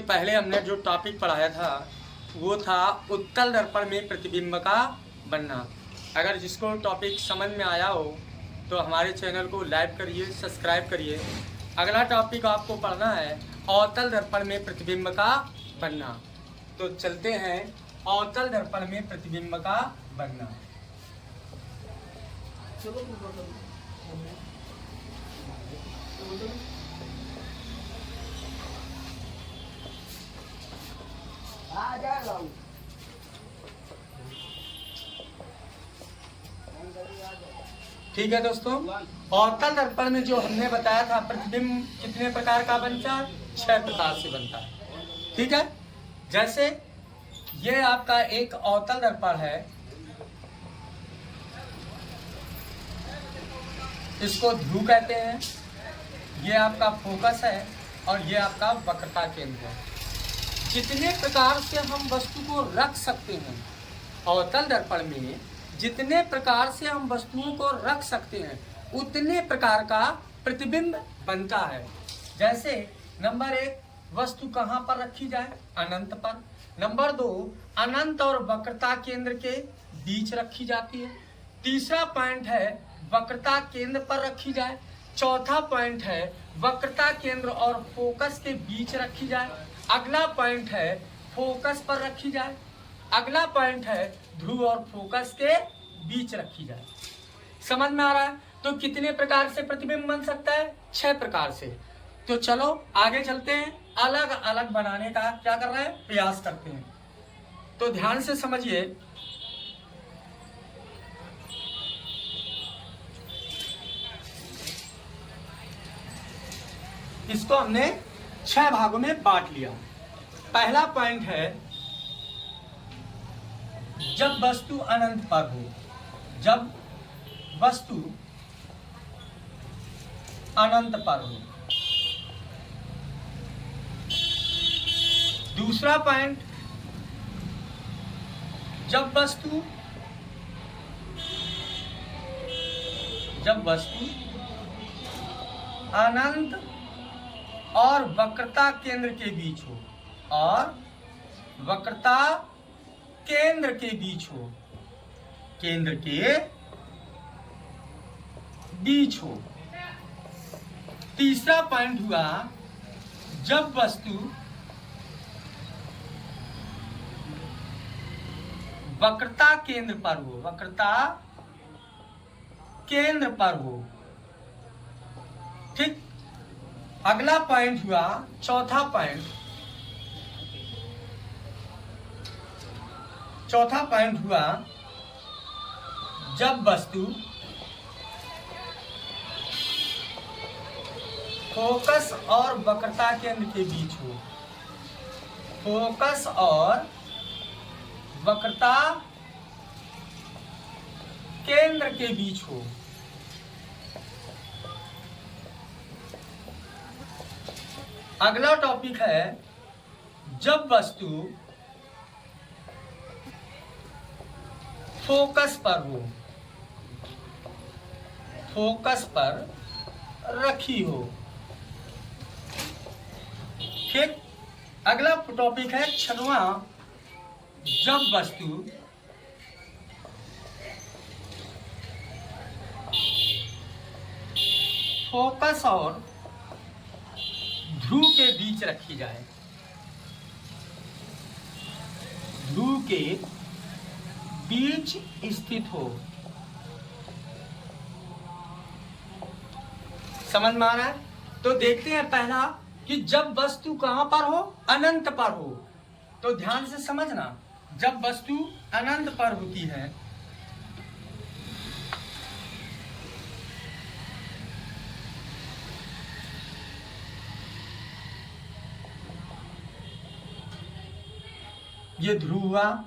पहले हमने जो टॉपिक पढ़ाया था वो था उत्तल दर्पण में प्रतिबिंब का बनना। अगर जिसको टॉपिक समझ में आया हो तो हमारे चैनल को लाइक करिए, सब्सक्राइब करिए। अगला टॉपिक आपको पढ़ना है अवतल दर्पण में प्रतिबिंब का बनना। तो चलते हैं अवतल दर्पण में प्रतिबिंब का बनना। ठीक है दोस्तों, अवतल दर्पण में जो हमने बताया था प्रतिबिंब कितने प्रकार का बनता है, 6 प्रकार से बनता है। ठीक है, जैसे ये आपका एक अवतल दर्पण है, इसको ध्रुव कहते हैं। ये आपका फोकस है और ये आपका वक्रता केंद्र है। जितने प्रकार से हम वस्तु को रख सकते हैं अवतल दर्पण में, जितने प्रकार से हम वस्तुओं को रख सकते हैं उतने प्रकार का प्रतिबिंब बनता है। जैसे नंबर 1, वस्तु कहाँ पर रखी जाए, अनंत पर। नंबर 2, अनंत और वक्रता केंद्र के बीच रखी जाती है। तीसरा पॉइंट है वक्रता केंद्र पर रखी जाए। चौथा पॉइंट है वक्रता केंद्र और फोकस के बीच रखी जाए। अगला पॉइंट है फोकस पर रखी जाए। अगला पॉइंट है ध्रुव और फोकस के बीच रखी जाए। समझ में आ रहा है? तो कितने प्रकार से प्रतिबिंब बन सकता है, 6 प्रकार से। तो चलो आगे चलते हैं, अलग अलग बनाने का क्या कर रहे हैं, प्रयास करते हैं। तो ध्यान से समझिए, इसको हमने 6 भागों में बांट लिया। पहला पॉइंट है जब वस्तु अनंत पर हो, जब वस्तु अनंत पर हो। दूसरा पॉइंट, जब वस्तु अनंत और वक्रता केंद्र के बीच हो, और वक्रता केंद्र के बीच हो, केंद्र के बीच हो। तीसरा पॉइंट हुआ जब वस्तु वक्रता केंद्र पर हो, वक्रता केंद्र पर हो। ठीक, अगला पॉइंट हुआ चौथा पॉइंट। चौथा पॉइंट हुआ जब वस्तु फोकस और वक्रता केंद्र के बीच हो, फोकस और वक्रता केंद्र के बीच हो। अगला टॉपिक है जब वस्तु फोकस पर हो, फोकस पर रखी हो। ठीक, अगला टॉपिक है 6वां, जब वस्तु फोकस और ध्रुव के बीच रखी जाए, ध्रुव के बीच स्थित हो। समझ में आ रहा है? तो देखते हैं पहला कि जब वस्तु कहां पर हो, अनंत पर हो। तो ध्यान से समझना, जब वस्तु अनंत पर होती है ये ध्रुव हुआ,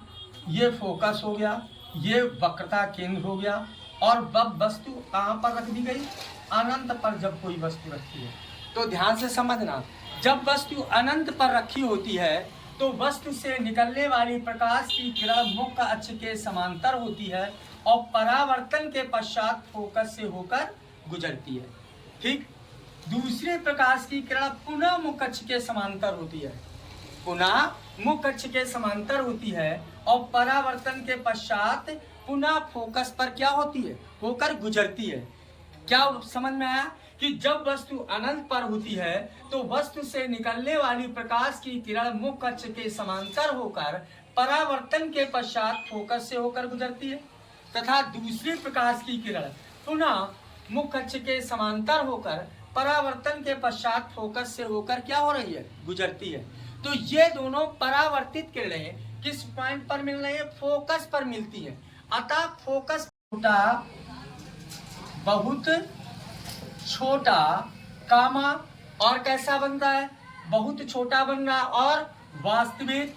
ये फोकस हो गया, ये वक्रता केंद्र हो गया, और वह वस्तु कहां पर रख दी गई, अनंत पर जब कोई वस्तु रखी है। तो ध्यान से समझना, जब वस्तु अनंत पर रखी होती है तो वस्तु से निकलने वाली प्रकाश की किरण मुख्य अक्ष के समांतर होती है और परावर्तन के पश्चात फोकस से होकर गुजरती है। ठीक, दूसरे प्रकाश की किरण पुनः मुख्य अक्ष के समांतर होती है। पुनः मुख्य अक्ष के समांतर होती है और परावर्तन के पश्चात पुनः फोकस पर क्या होती है, होकर गुजरती है। क्या समझ में आया कि जब वस्तु अनंत पर होती है तो वस्तु से निकलने वाली प्रकाश की किरण मुख्य अक्ष के समांतर होकर परावर्तन के पश्चात फोकस से होकर गुजरती है, तथा दूसरी प्रकाश की किरण पुनः मुख्य अक्ष के समांतर होकर परावर्तन के पश्चात फोकस से होकर क्या हो रही है, गुजरती है। तो ये दोनों परावर्तित किरणें किस पॉइंट पर मिल रही है, फोकस पर मिलती है। अतः फोकस छोटा, बहुत छोटा कामा और कैसा बनता है, बहुत छोटा बन रहा, और वास्तविक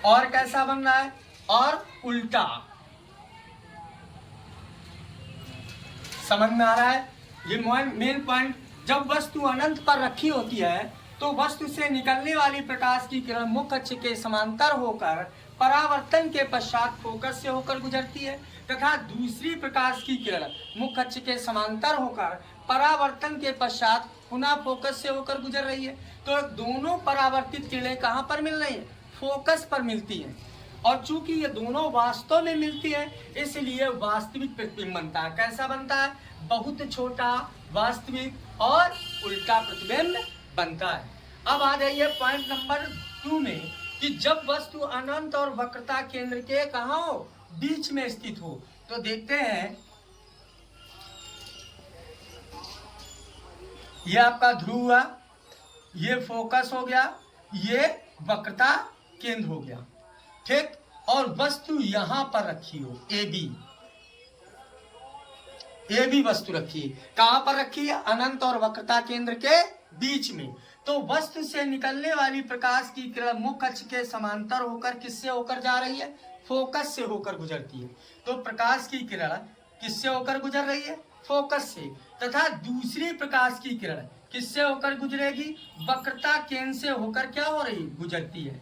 और कैसा बन रहा है, और उल्टा। समझ में आ रहा है? ये मेन पॉइंट। जब वस्तु अनंत पर रखी होती है तो वस्तु से निकलने वाली प्रकाश की किरण मुख्य अक्ष के समांतर होकर परावर्तन के पश्चात फोकस से होकर गुजरती है, तथा दूसरी प्रकाश की किरण मुख्य अक्ष के समांतर होकर परावर्तन के पश्चात पुनः फोकस से होकर गुजर रही है। तो दोनों परावर्तित किरणें कहाँ पर मिल रही है, फोकस पर मिलती है। और चूंकि ये दोनों वास्तव में मिलती है इसलिए वास्तविक प्रतिबिंब बनता है। कैसा बनता है, बहुत छोटा, वास्तविक और उल्टा प्रतिबिंब बनता है। अब आ जाइए पॉइंट नंबर 2 में कि जब वस्तु अनंत और वक्रता केंद्र के कहाँ हो, बीच में स्थित हो। तो देखते हैं, ये आपका ध्रुव हुआ, ये फोकस हो गया, ये वक्रता केंद्र हो गया, ठीक। और वस्तु यहां पर रखी हो, ए बी वस्तु रखी है। कहां पर रखी है, अनंत और वक्रता केंद्र के बीच में। तो वस्तु से निकलने वाली प्रकाश की किरण मुख्य अक्ष के समांतर होकर किससे होकर जा रही है, फोकस से होकर गुजरती है। तो प्रकाश की किरण किससे होकर गुजर रही है, फोकस से, तथा दूसरी प्रकाश की किरण किससे होकर गुजरेगी, वक्रता केंद्र से होकर क्या हो रही है, गुजरती है।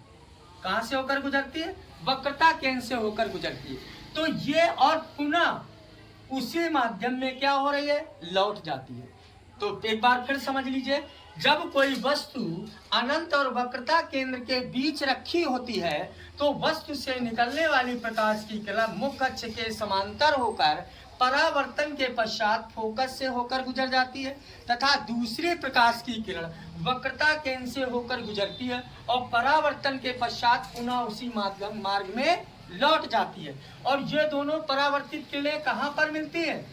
कहां से होकर गुजरती है, वक्रता केंद्र से होकर गुजरती है। तो ये और पुनः उसी माध्यम में क्या हो रही है, लौट जाती है। तो एक बार फिर समझ लीजिए, जब कोई वस्तु अनंत और वक्रता केंद्र के बीच रखी होती है तो वस्तु से निकलने वाली प्रकाश की किरण मुख्य अक्ष के समांतर होकर परावर्तन के पश्चात फोकस से होकर गुजर जाती है, तथा दूसरी प्रकाश की किरण वक्रता केंद्र से होकर गुजरती है और परावर्तन के पश्चात पुनः उसी मार्ग में लौट जाती है। और ये दोनों परावर्तित किरणें कहाँ पर मिलती है,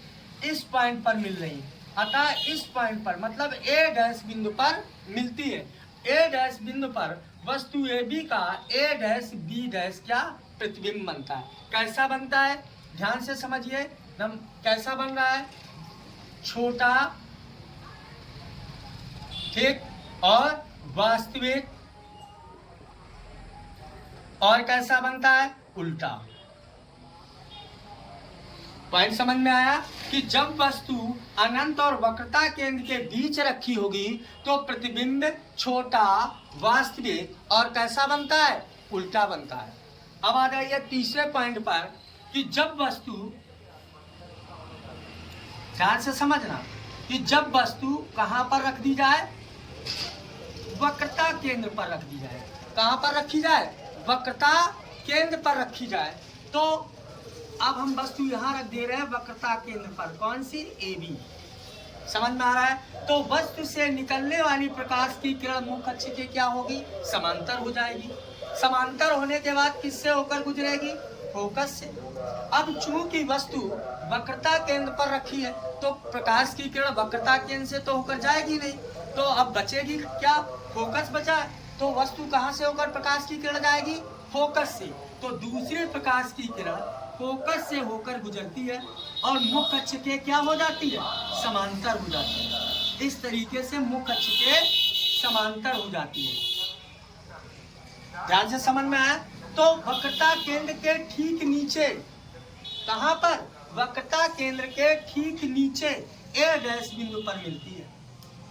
इस पॉइंट पर मिल रही है। अतः इस पॉइंट पर मतलब ए डैश बिंदु पर मिलती है। ए डैश बिंदु पर वस्तु ए बी का ए डैश बी डैश क्या प्रतिबिंब बनता है। कैसा बनता है, ध्यान से समझिए, कैसा बन रहा है, छोटा, ठीक, और वास्तविक, और कैसा बनता है, उल्टा। पॉइंट समझ में आया कि जब वस्तु अनंत और वक्रता केंद्र के बीच रखी होगी तो प्रतिबिंब छोटा, वास्तविक और कैसा बनता है, उल्टा बनता है। अब आ जाइए तीसरे पॉइंट पर कि जब वस्तु, ध्यान से समझना, कि जब वस्तु कहां पर रख दी जाए, वक्रता केंद्र पर रख दी जाए। कहां पर रखी जाए, वक्रता केंद्र पर रखी जाए। तो अब हम वस्तु यहां रख दे रहे हैं वक्रता केंद्र पर, कौन सी, ए बी। समझ में आ रहा है? तो वस्तु से निकलने वाली प्रकाश की किरण मुख्य अक्ष के क्या होगी, समांतर हो जाएगी। समांतर होने के बाद किससे होकर गुजरेगी, फोकस से। अब चूंकि वस्तु वक्रता केंद्र पर रखी है तो प्रकाश की किरण वक्रता केंद्र से तो होकर जाएगी नहीं, तो अब बचेगी क्या, फोकस बचा। तो वस्तु कहां से होकर प्रकाश की किरण जाएगी, फोकस से। तो दूसरी प्रकाश की किरण फोकस से होकर गुजरती है और मुख्य अक्ष के क्या हो जाती है, समांतर हो जाती है। इस तरीके से मुख्य अक्ष के समांतर हो जाती है। ध्यान से समझ में आया? तो वक्रता केंद्र के ठीक नीचे, कहां पर, वक्रता केंद्र के ठीक नीचे ए डैश बिंदु पर मिलती है।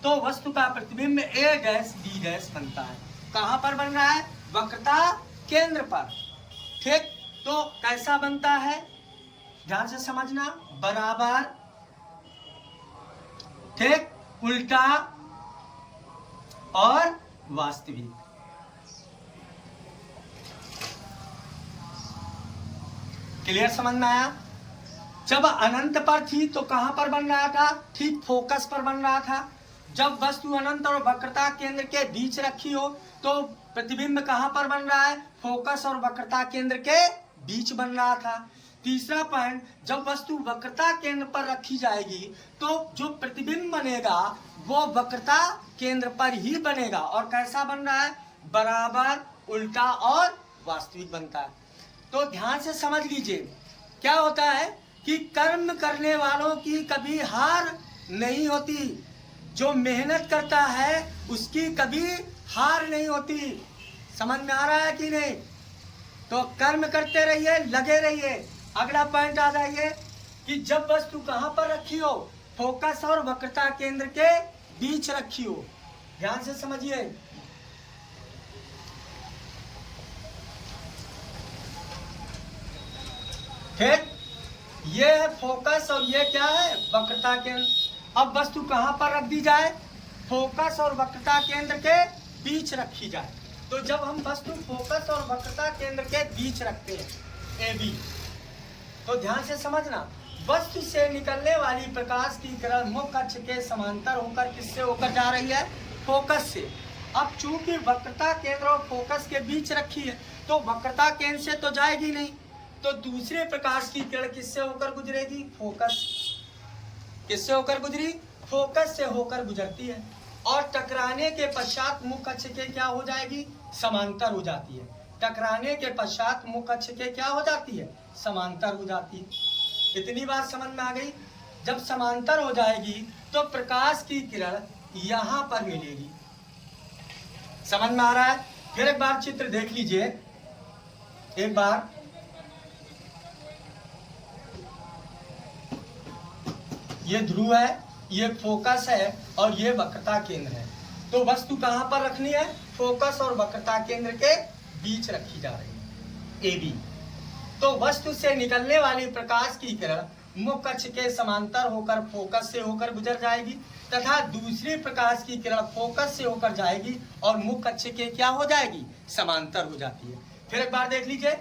तो वस्तु का प्रतिबिंब ए डैश बी डैश बनता है। कहां पर बन रहा है, वक्रता केंद्र पर, ठीक। तो कैसा बनता है, ध्यान से समझना, बराबर, ठीक, उल्टा और वास्तविक। क्लियर समझ में आया? जब अनंत पर थी तो कहां पर बन रहा था? ठीक फोकस पर बन रहा था। जब वस्तु अनंत और वक्रता केंद्र के बीच रखी हो तो प्रतिबिंब कहां पर बन रहा है? फोकस और वक्रता केंद्र के बीच बन रहा था। तीसरा पॉइंट, जब वस्तु वक्रता केंद्र पर रखी जाएगी तो जो प्रतिबिंब बनेगा वो वक्रता केंद्र पर ही बनेगा। और कैसा बन रहा है? बराबर, उल्टा और वास्तविक बनता है। तो ध्यान से समझ लीजिए, क्या होता है कि कर्म करने वालों की कभी हार नहीं होती। जो मेहनत करता है उसकी कभी हार नहीं होती। समझ में आ रहा है कि नहीं? तो कर्म करते रहिए, लगे रहिए। अगला पॉइंट आ जाइए कि जब वस्तु कहां पर रखी हो? फोकस और वक्रता केंद्र के बीच रखी हो। ध्यान से समझिए। फिर ये है फोकस और ये क्या है? वक्रता केंद्र। अब वस्तु कहां पर रख दी जाए? फोकस और वक्रता केंद्र के बीच रखी जाए। तो जब हम वस्तु फोकस और वक्रता केंद्र के बीच रखते हैं, ए बी, तो ध्यान से समझना, वस्तु से निकलने वाली प्रकाश की किरण मुख्य अक्ष के समांतर होकर किससे होकर जा रही है? फोकस से। अब चूंकि वक्रता केंद्र और फोकस के बीच रखी है तो वक्रता केंद्र से तो जाएगी नहीं, तो दूसरे प्रकाश की किरण किससे होकर गुजरेगी? फोकस। किससे होकर गुजरी? फोकस से होकर गुजरती है और टकराने के पश्चात मुख्य अक्ष के क्या हो जाएगी? समांतर हो जाती है। टकराने के पश्चात मुख्य अक्ष के क्या हो जाती है? समांतर हो जाती है। इतनी बात समझ में आ गई? जब समांतर हो जाएगी तो प्रकाश की किरण यहां पर मिलेगी। समझ में आ रहा है? फिर एक बार चित्र देख लीजिए, एक बार। ये ध्रुव है, ये फोकस है और ये वक्रता केंद्र है। तो वस्तु कहां पर रखनी है? फोकस और वक्रता केंद्र के बीच रखी जा रही है, ए बी। तो वस्तु से निकलने वाली प्रकाश की किरण मुख्य अक्ष के समांतर होकर फोकस से होकर गुजर जाएगी तथा दूसरी प्रकाश की किरण फोकस से होकर जाएगी और मुख्य अक्ष के क्या हो जाएगी? समांतर हो जाती है। फिर एक बार देख लीजिए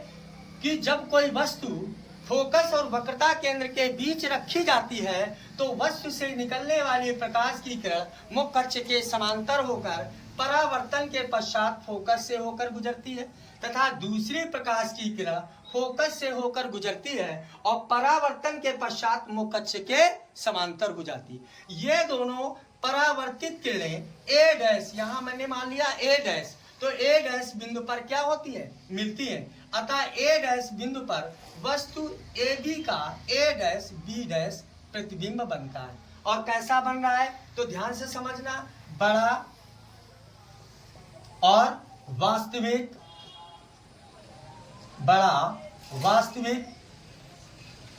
कि जब कोई वस्तु फोकस और वक्रता केंद्र के बीच रखी जाती है तो वस्तु से निकलने वाली प्रकाश की किरण मुख्य अक्ष के समांतर होकर परावर्तन के पश्चात फोकस से होकर गुजरती है तथा दूसरी प्रकाश की किरण फोकस से होकर गुजरती है और परावर्तन के पश्चात मुख्य अक्ष के समांतर हो जाती है। ये दोनों परावर्तित किरणें ए डैश, यहाँ मैंने मान लिया ए डैश, तो ए डैश बिंदु पर क्या होती है? मिलती है। अतः ए डैश बिंदु पर वस्तु ए बी का ए डैश बी डैश प्रतिबिंब बनता है। और कैसा बन रहा है? तो ध्यान से समझना, बड़ा और वास्तविक, बड़ा वास्तविक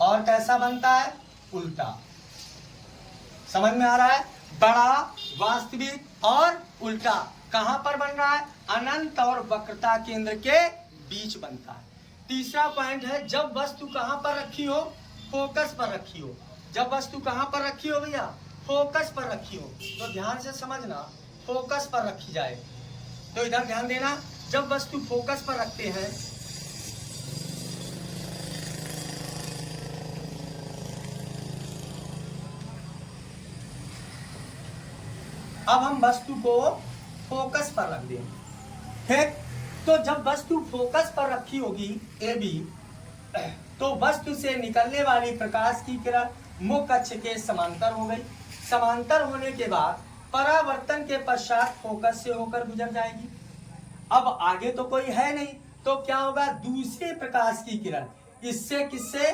और कैसा बनता है? उल्टा। समझ में आ रहा है? बड़ा, वास्तविक और उल्टा कहां पर बन रहा है? अनंत और वक्रता केंद्र के बीच बनता है। तीसरा पॉइंट है, जब वस्तु कहां पर रखी हो? फोकस पर रखी हो। जब वस्तु कहां पर रखी हो भैया? फोकस पर रखी हो। तो ध्यान से समझना, फोकस पर रखी जाए। तो इधर ध्यान देना, जब वस्तु फोकस पर रखते हैं अब हम वस्तु को फोकस पर रख दें, ठीक? तो जब वस्तु फोकस पर रखी होगी ए बी, तो वस्तु से निकलने वाली प्रकाश की किरण मुख्य अक्ष के समांतर हो गई। समांतर होने के बाद परावर्तन के पश्चात फोकस से होकर गुजर जाएगी। अब आगे तो कोई है नहीं, तो क्या होगा? दूसरे प्रकाश की किरण इससे किससे?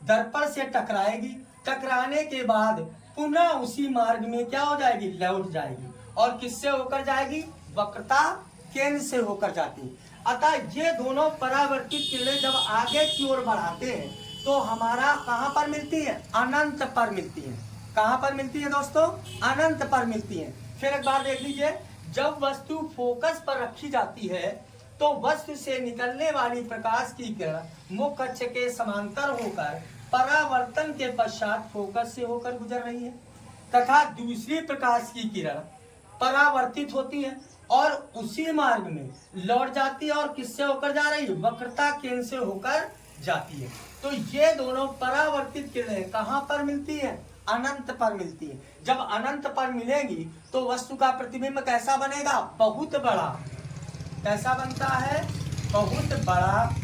दर्पण से टकराएगी। टकराने के बाद पुनः उसी मार्ग में क्या हो जाएगी? लौट जाएगी। और किससे होकर जाएगी? वक्रता केंद्र से होकर जाती। अतः ये दोनों परावर्तित किरणें जब आगे की ओर बढ़ाते हैं तो हमारा कहां पर मिलती है? अनंत पर मिलती है। कहां पर मिलती है दोस्तों? अनंत पर मिलती है। फिर एक बार देख लीजिए, जब वस्तु फोकस पर रखी जाती है तो वस्तु से निकलने वाली प्रकाश की किरण मुख्य अक्ष के समांतर होकर परावर्तन के पश्चात फोकस से होकर गुजर रही है तथा दूसरी प्रकाश की किरण परावर्तित होती है और उसी मार्ग में लौट जाती है और किससे होकर जा रही है, वक्रता केंद्र से होकर जाती है। तो ये दोनों परावर्तित किरणें कहां पर मिलती है, अनंत पर मिलती है। जब अनंत पर मिलेगी तो वस्तु का प्रतिबिंब कैसा बनेगा, बहुत बड़ा। कैसा बनता है, बहुत बड़ा,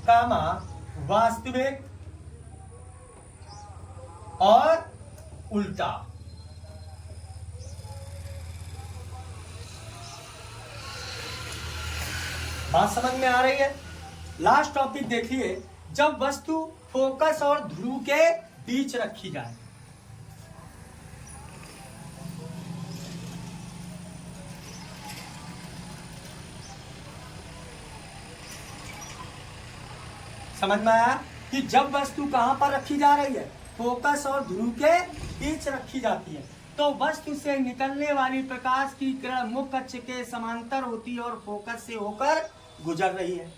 कामा वास्तविक और उल्टा। बात समझ में आ रही है। लास्ट टॉपिक देखिए, जब वस्तु फोकस और ध्रुव के बीच रखी जाए। समझ में आया कि जब वस्तु कहां पर रखी जा रही है, फोकस और ध्रुव के बीच रखी जाती है, तो वस्तु से निकलने वाली प्रकाश की किरण मुख्य अक्ष के समांतर होती है और फोकस से होकर गुजर रही है।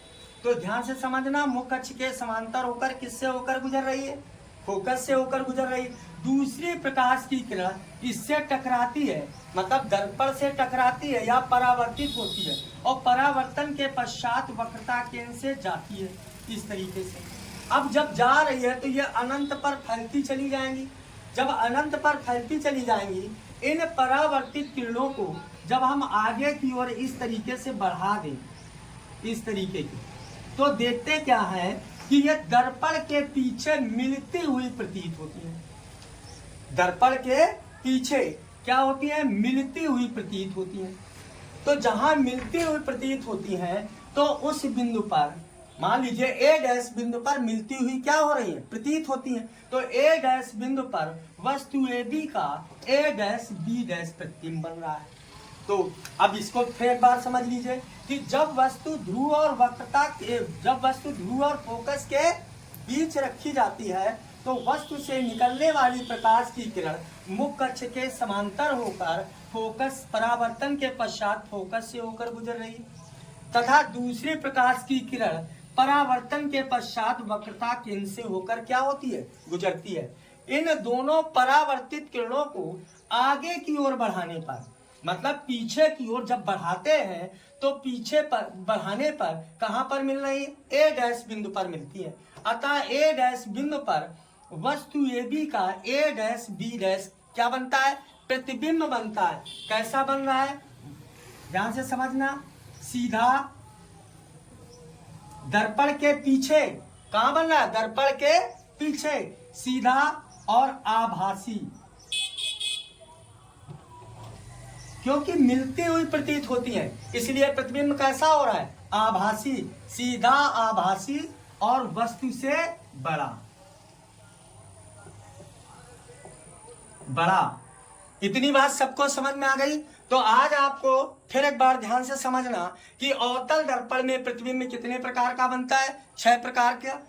तो ध्यान से समझना, मुख्य अक्ष के समांतर होकर किससे होकर गुजर रही है, फोकस से होकर गुजर रही। दूसरी प्रकाश की किरण इससे टकराती है, मतलब दर्पण से टकराती है या परावर्तित होती है और परावर्तन के पश्चात वक्रता केंद्र से जाती है इस तरीके से। अब जब जा रही है तो ये अनंत पर फैलती चली जाएंगी। जब अनंत पर फैलती चली जाएंगी, इन परावर्तित किरणों को जब हम आगे की ओर इस तरीके से बढ़ा दें, इस तरीके की, तो देखते क्या है कि ये दर्पण के पीछे मिलती हुई प्रतीत होती है। दर्पण के पीछे क्या होती है, मिलती हुई प्रतीत होती है। तो जहां मिलती हुई प्रतीत होती है तो उस बिंदु पर मान लीजिए ए डैश बिंदु पर मिलती हुई क्या हो रही है, प्रतीत होती है। तो ए डैश बिंदु पर वस्तु ए बी का ए डैश बी डैश प्रतिबिंब बन रहा है। तो अब इसको फिर एक बार समझ लीजिए कि जब वस्तु ध्रुव और वक्रता के, जब वस्तु ध्रुव और फोकस के बीच रखी जाती है तो वस्तु से निकलने वाली प्रकाश की किरण मुख्य अक्ष के समांतर होकर फोकस परावर्तन के पश्चात फोकस से होकर गुजर रही है, तथा दूसरी प्रकाश की किरण परावर्तन के पश्चात वक्रता केंद्र से होकर क्या होती है, गुजरती है। इन दोनों परावर्तित किरणों को आगे की ओर बढ़ाने पर, मतलब पीछे की ओर जब बढ़ाते हैं तो पीछे पर बढ़ाने पर कहां पर मिल रही है, ए डैश बिंदु पर मिलती है। अतः ए डैश बिंदु पर वस्तु ए बी का ए डैश बी डैश क्या बनता है, प्रतिबिंब बनता है। कैसा बन रहा है, ध्यान से समझना, सीधा दर्पण के पीछे, कहां बन रहा है, दर्पण के पीछे, सीधा और आभासी, क्योंकि मिलती हुई प्रतीत होती है इसलिए प्रतिबिंब कैसा हो रहा है, आभासी, सीधा आभासी और वस्तु से बड़ा। इतनी बात सबको समझ में आ गई। तो आज आपको फिर एक बार ध्यान से समझना कि अवतल दर्पण में प्रतिबिंब कितने प्रकार का बनता है, 6 प्रकार का।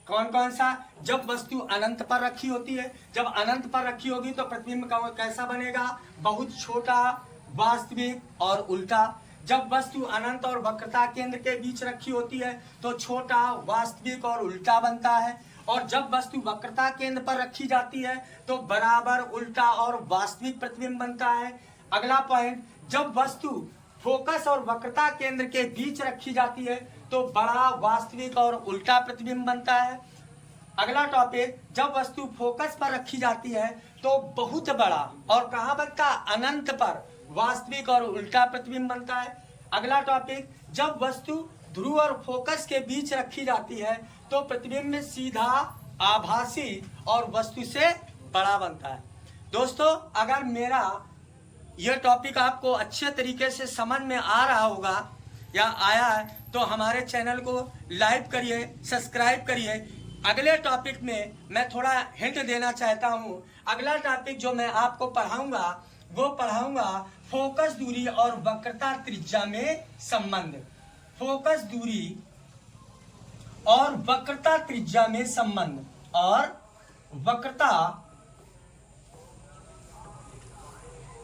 कौन कौन सा, जब वस्तु अनंत पर रखी होती है, जब अनंत पर रखी होगी तो प्रतिबिंब कैसा बनेगा, बहुत छोटा, वास्तविक और उल्टा। जब वस्तु अनंत और वक्रता केंद्र के बीच रखी होती है तो छोटा, वास्तविक और उल्टा बनता है। और जब वस्तु वक्रता केंद्र पर रखी जाती है तो बराबर, उल्टा और वास्तविक प्रतिबिंब बनता है। अगला पॉइंट, जब वस्तु फोकस और वक्रता केंद्र के बीच रखी जाती है तो बड़ा, वास्तविक और उल्टा प्रतिबिंब बनता है। अगला टॉपिक, जब वस्तु फोकस पर रखी जाती है तो बहुत बड़ा और कहां बनता है, अनंत पर, वास्तविक और उल्टा प्रतिबिंब बनता है। अगला टॉपिक, जब वस्तु ध्रुव और फोकस के बीच रखी जाती है तो प्रतिबिंब सीधा, आभासी और वस्तु से बड़ा बनता है। दोस्तों, अगर मेरा यह टॉपिक आपको अच्छे तरीके से समझ में आ रहा होगा या आया है तो हमारे चैनल को लाइक करिए, सब्सक्राइब करिए। अगले टॉपिक में मैं थोड़ा हिंट देना चाहता हूँ। अगला टॉपिक जो मैं आपको पढ़ाऊंगा वो पढ़ाऊंगा फोकस दूरी और वक्रता त्रिज्या में संबंध। फोकस दूरी और वक्रता त्रिज्या में संबंध और वक्रता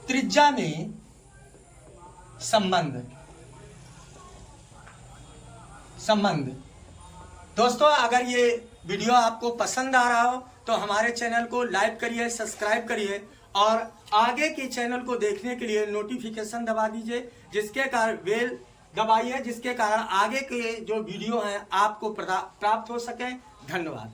त्रिज्या में संबंध। दोस्तों, अगर ये वीडियो आपको पसंद आ रहा हो तो हमारे चैनल को लाइक करिए, सब्सक्राइब करिए और आगे के चैनल को देखने के लिए नोटिफिकेशन दबा दीजिए, जिसके कारण बेल दबाइए, जिसके कारण आगे के जो वीडियो हैं आपको प्राप्त हो सके। धन्यवाद।